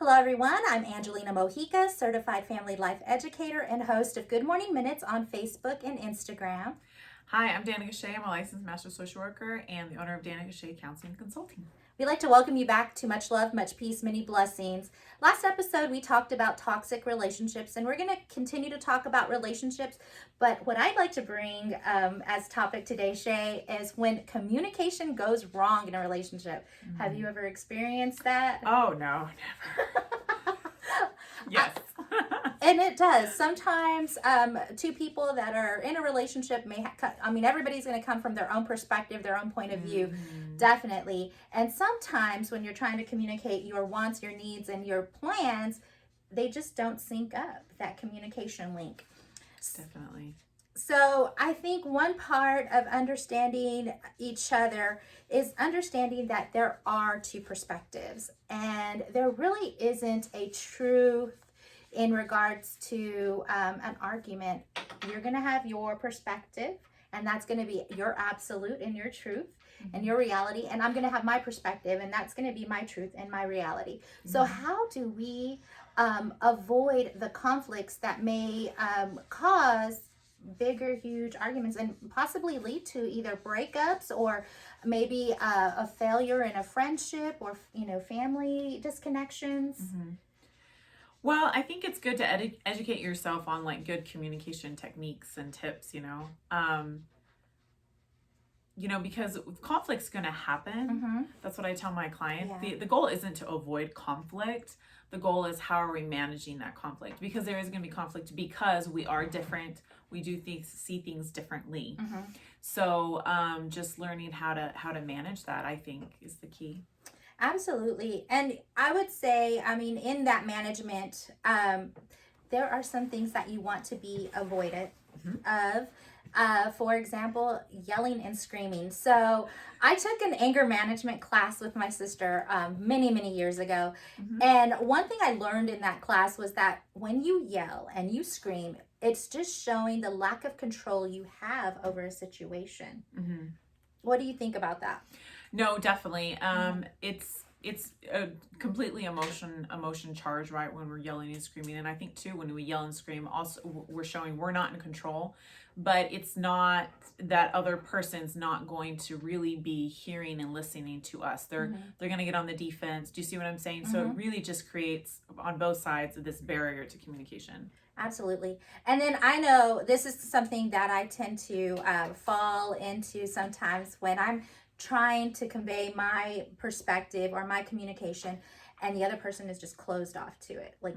Hello, everyone. I'm Angelina Mojica, certified family life educator and host of Good Morning Minutes on Facebook and Instagram. Hi, I'm Danica Shea. I'm a licensed master social worker and the owner of Danica Shea Counseling and Consulting. We'd like to welcome you back to Much Love, Much Peace, Many Blessings. Last episode, we talked about toxic relationships, and we're going to continue to talk about relationships. But what I'd like to bring as topic today, Shay, is when communication goes wrong in a relationship. Have you ever experienced that? Oh, no, never. Yes. And it does. Sometimes two people that are in a relationship everybody's going to come from their own perspective, their own point of view, definitely. And sometimes when you're trying to communicate your wants, your needs, and your plans, they just don't sync up, that communication link. Definitely. So I think one part of understanding each other is understanding that there are two perspectives, and there really isn't a truth in regards to an argument. You're going to have your perspective, and that's going to be your absolute and your truth and your reality. And I'm going to have my perspective, and that's going to be my truth and my reality. So how do we avoid the conflicts that may cause bigger, huge arguments and possibly lead to either breakups or maybe a failure in a friendship or, family disconnections? Well, I think it's good to educate yourself on like good communication techniques and tips, because conflict's going to happen. That's what I tell my clients. Yeah. The goal isn't to avoid conflict. The goal is how are we managing that conflict, because there is going to be conflict because we are different. We do see things differently. So just learning how to manage that, I think, is the key. Absolutely. And I would say, in that management, there are some things that you want to be avoided of. For example, yelling and screaming. So I took an anger management class with my sister many, many years ago. And one thing I learned in that class was that when you yell and you scream, it's just showing the lack of control you have over a situation. What do you think about that? No, definitely. It's a completely emotion charge, right? When we're yelling and screaming. And I think too, when we yell and scream, also we're showing we're not in control, but it's not that other person's not going to really be hearing and listening to us. They're going to get on the defense. Do you see what I'm saying? So it really just creates on both sides this barrier to communication. Absolutely. And then I know this is something that I tend to fall into sometimes when I'm trying to convey my perspective or my communication, and the other person is just closed off to it. Like,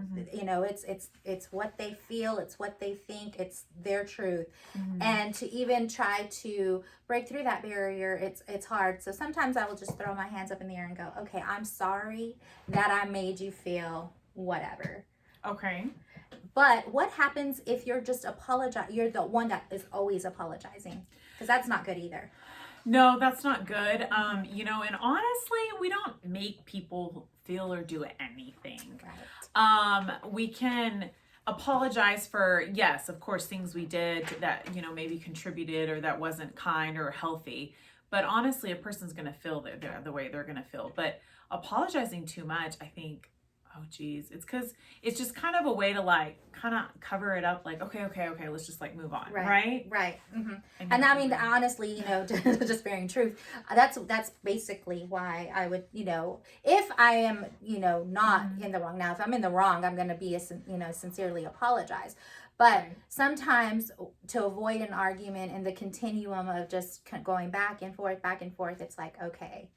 it's what they feel, it's what they think, it's their truth. And to even try to break through that barrier, it's hard. So sometimes I will just throw my hands up in the air and go, okay, I'm sorry that I made you feel whatever. Okay. But what happens if you're just you're the one that is always apologizing? Because that's not good either. No, that's not good. And honestly, we don't make people feel or do anything. Right. We can apologize for, yes, of course, things we did that, maybe contributed or that wasn't kind or healthy. But honestly, a person's going to feel the way they're going to feel. But apologizing too much, I think, oh geez, it's because it's just kind of a way to like kind of cover it up, like okay, let's just like move on, right? And I mean, honestly, just bearing truth, that's basically why I would, if I am, not in the wrong. Now if I'm in the wrong, I'm going to be sincerely apologize. But sometimes to avoid an argument in the continuum of just going back and forth, it's like, okay,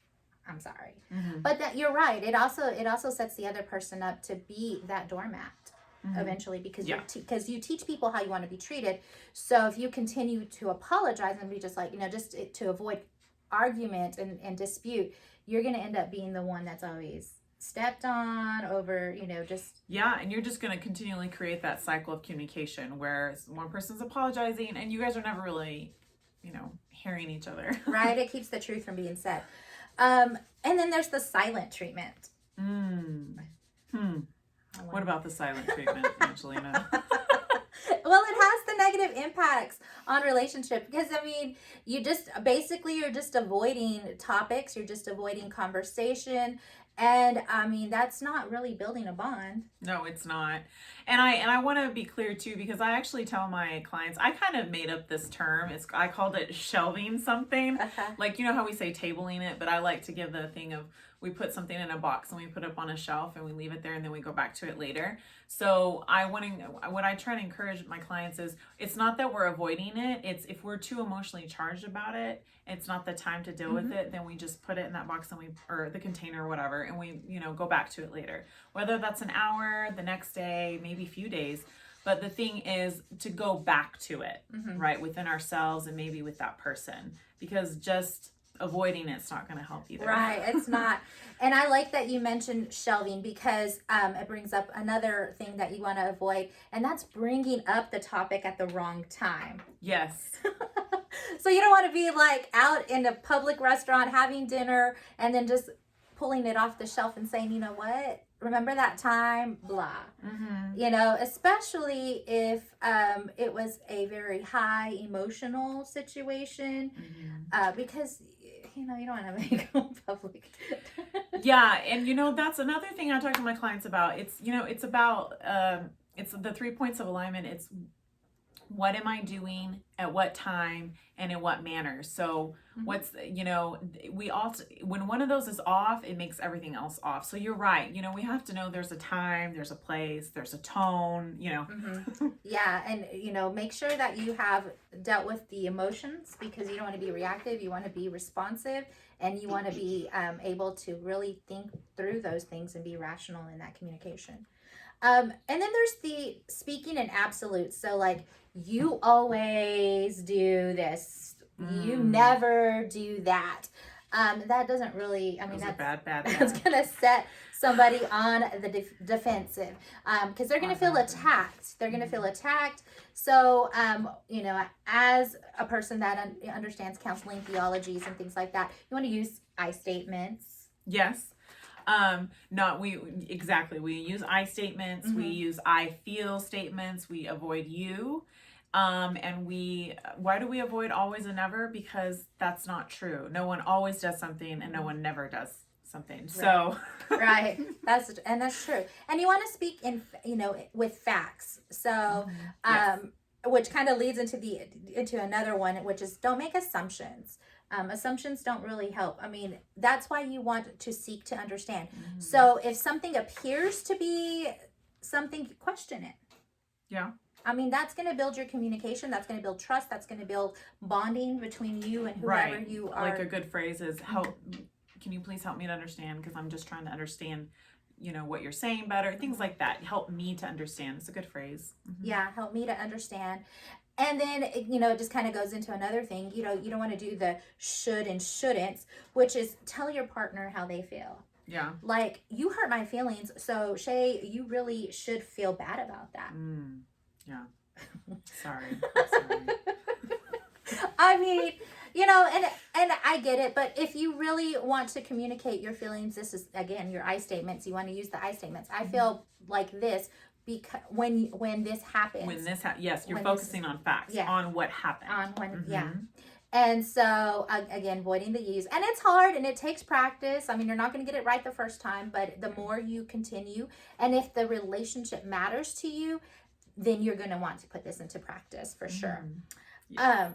I'm sorry. But that you're right. It also sets the other person up to be that doormat eventually, because because you teach people how you want to be treated. So if you continue to apologize and be just like, just to avoid argument and dispute, you're going to end up being the one that's always stepped on over, just. Yeah, and you're just going to continually create that cycle of communication where one person's apologizing and you guys are never really, hearing each other. Right. It keeps the truth from being said. And then there's the silent treatment. What about the silent treatment, Angelina? Well, it has the negative impacts on relationship because you're just avoiding topics, you're just avoiding conversation, And I mean, that's not really building a bond. No, it's not. And I want to be clear too, because I actually tell my clients, I kind of made up this term. I called it shelving something. Like, you know how we say tabling it, but I like to give the thing of we put something in a box and we put it up on a shelf and we leave it there and then we go back to it later. So what I try to encourage my clients is, it's not that we're avoiding it. It's if we're too emotionally charged about it, it's not the time to deal with it, then we just put it in that box and or the container or whatever, and we, go back to it later. Whether that's an hour, the next day, maybe a few days. But the thing is to go back to it, right, within ourselves and maybe with that person, because just avoiding it's not going to help either. Right, it's not. And I like that you mentioned shelving, because it brings up another thing that you want to avoid, and that's bringing up the topic at the wrong time. Yes. So you don't want to be like out in a public restaurant having dinner and then just pulling it off the shelf and saying, you know what, remember that time, blah. Especially if it was a very high emotional situation, because you don't want to make it public. Yeah, and that's another thing I talk to my clients about. It's about it's the 3 points of alignment. It's what am I doing at what time and in what manner. So we all, when one of those is off, it makes everything else off. So you're right. We have to know there's a time, there's a place, there's a tone, Yeah. And, make sure that you have dealt with the emotions, because you don't want to be reactive. You want to be responsive, and you want to be able to really think through those things and be rational in that communication. And then there's the speaking in absolutes. So like, you always do this. You never do that. That doesn't really, that's bad. That's going to set somebody on the defensive, because they're going to feel attacked. They're going to feel attacked. So, as a person that understands counseling theologies and things like that, you want to use I statements. Yes. We use I statements, we use I feel statements, we avoid you. And why do we avoid always and never? Because that's not true. No one always does something and no one never does something. Right. So, right. That's true. And you want to speak in, with facts. So, yes. Which kind of leads into another one, which is don't make assumptions. Assumptions don't really help. That's why you want to seek to understand. So if something appears to be something, question it. Yeah. That's going to build your communication. That's going to build trust. That's going to build bonding between you and whoever right. you are. Like a good phrase is, can you please help me to understand? Because I'm just trying to understand, what you're saying better. Things like that. Help me to understand. It's a good phrase. Yeah, help me to understand. And then, it just kind of goes into another thing. You don't want to do the should and shouldn'ts, which is tell your partner how they feel. Yeah. Like, you hurt my feelings, so Shay, you really should feel bad about that. Yeah. Sorry. And I get it, but if you really want to communicate your feelings, this is, again, your I statements. You want to use the I statements. I feel like this. Because when this happens, yes, you're focusing on facts, on what happened, and so again, avoiding the use, and it's hard and it takes practice. You're not going to get it right the first time, but the more you continue, and if the relationship matters to you, then you're going to want to put this into practice for sure. Yes.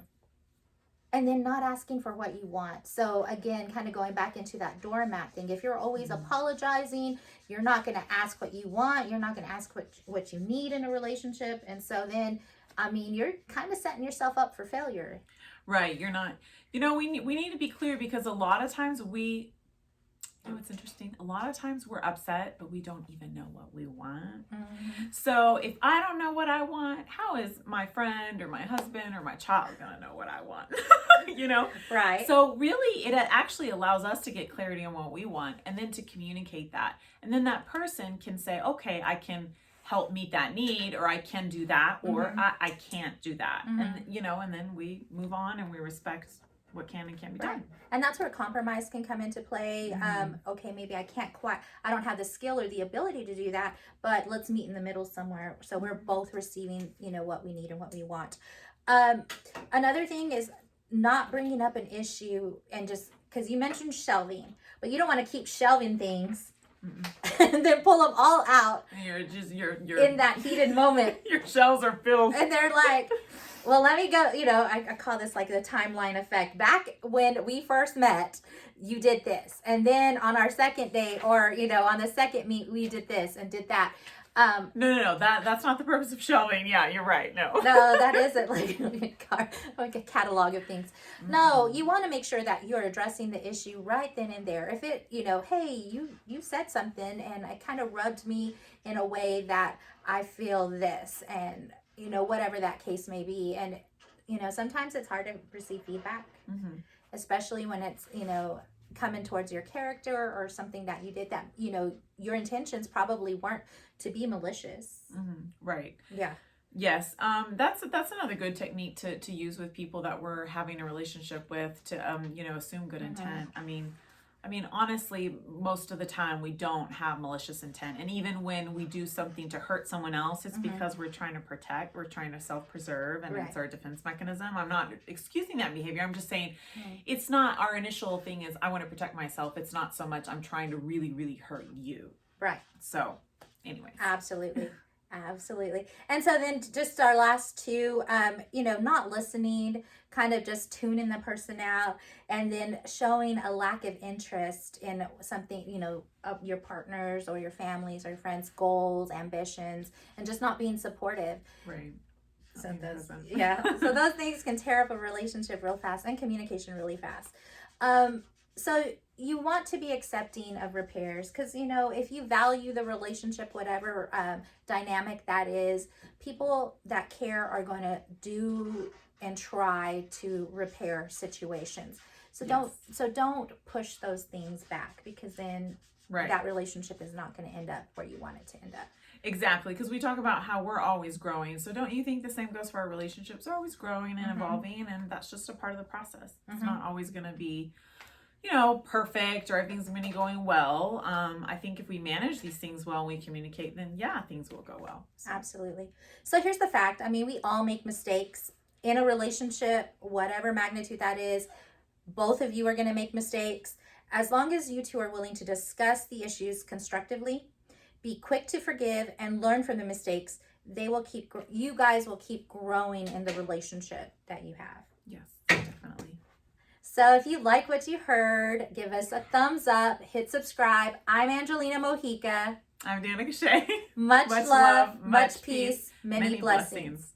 And then not asking for what you want. So again, kind of going back into that doormat thing. If you're always apologizing, you're not going to ask what you want. You're not going to ask what you need in a relationship. And so then, you're kind of setting yourself up for failure. Right. You're not, we need to be clear, because a lot of times it's interesting. A lot of times we're upset, but we don't even know what we want. So if I don't know what I want, how is my friend or my husband or my child going to know what I want? Right. So really, it actually allows us to get clarity on what we want and then to communicate that. And then that person can say, okay, I can help meet that need, or I can do that, or I can't do that. And, and then we move on and we respect what can and can't be done. And that's where compromise can come into play. Okay, maybe I don't have the skill or the ability to do that, but let's meet in the middle somewhere. So we're both receiving, what we need and what we want. Another thing is not bringing up an issue and just, because you mentioned shelving, but you don't want to keep shelving things and then pull them all out. And you're in that heated moment. Your shelves are filled. And they're like, well, let me go, I call this like the timeline effect. Back when we first met, you did this. And then on our second date, or, on the second meet, we did this and did that. No. That's not the purpose of shelving. Yeah, you're right. No. No, that isn't like a catalog of things. No, you want to make sure that you're addressing the issue right then and there. If it, hey, you said something and it kind of rubbed me in a way that I feel this, and whatever that case may be. And sometimes it's hard to receive feedback, especially when it's coming towards your character or something that you did that your intentions probably weren't to be malicious. Right. Yeah. Yes. That's another good technique to use with people that we're having a relationship with, to assume good intent. I mean, honestly, most of the time we don't have malicious intent. And even when we do something to hurt someone else, it's because we're trying to protect, we're trying to self-preserve, and it's our defense mechanism. I'm not excusing that behavior. I'm just saying it's not, our initial thing is, I want to protect myself. It's not so much I'm trying to really, really hurt you. Right. So, anyways. Absolutely. Absolutely. And so then just our last two, not listening, kind of just tuning the person out, and then showing a lack of interest in something, of your partners or your families or your friends' goals, ambitions, and just not being supportive. Right. So so those things can tear up a relationship real fast, and communication really fast. So you want to be accepting of repairs, because, if you value the relationship, whatever dynamic that is, people that care are going to do and try to repair situations. So don't push those things back, because then that relationship is not going to end up where you want it to end up. Exactly, because we talk about how we're always growing. So don't you think the same goes for our relationships? We're always growing and evolving, and that's just a part of the process. It's not always going to be perfect, or everything's going to be going well. I think if we manage these things well and we communicate, then things will go well. So. Absolutely. So here's the fact. We all make mistakes in a relationship, whatever magnitude that is. Both of you are going to make mistakes. As long as you two are willing to discuss the issues constructively, be quick to forgive, and learn from the mistakes, you guys will keep growing in the relationship that you have. Yes, definitely. So if you like what you heard, give us a thumbs up, hit subscribe. I'm Angelina Mojica. I'm Danica Shea. Much love, much peace, many blessings.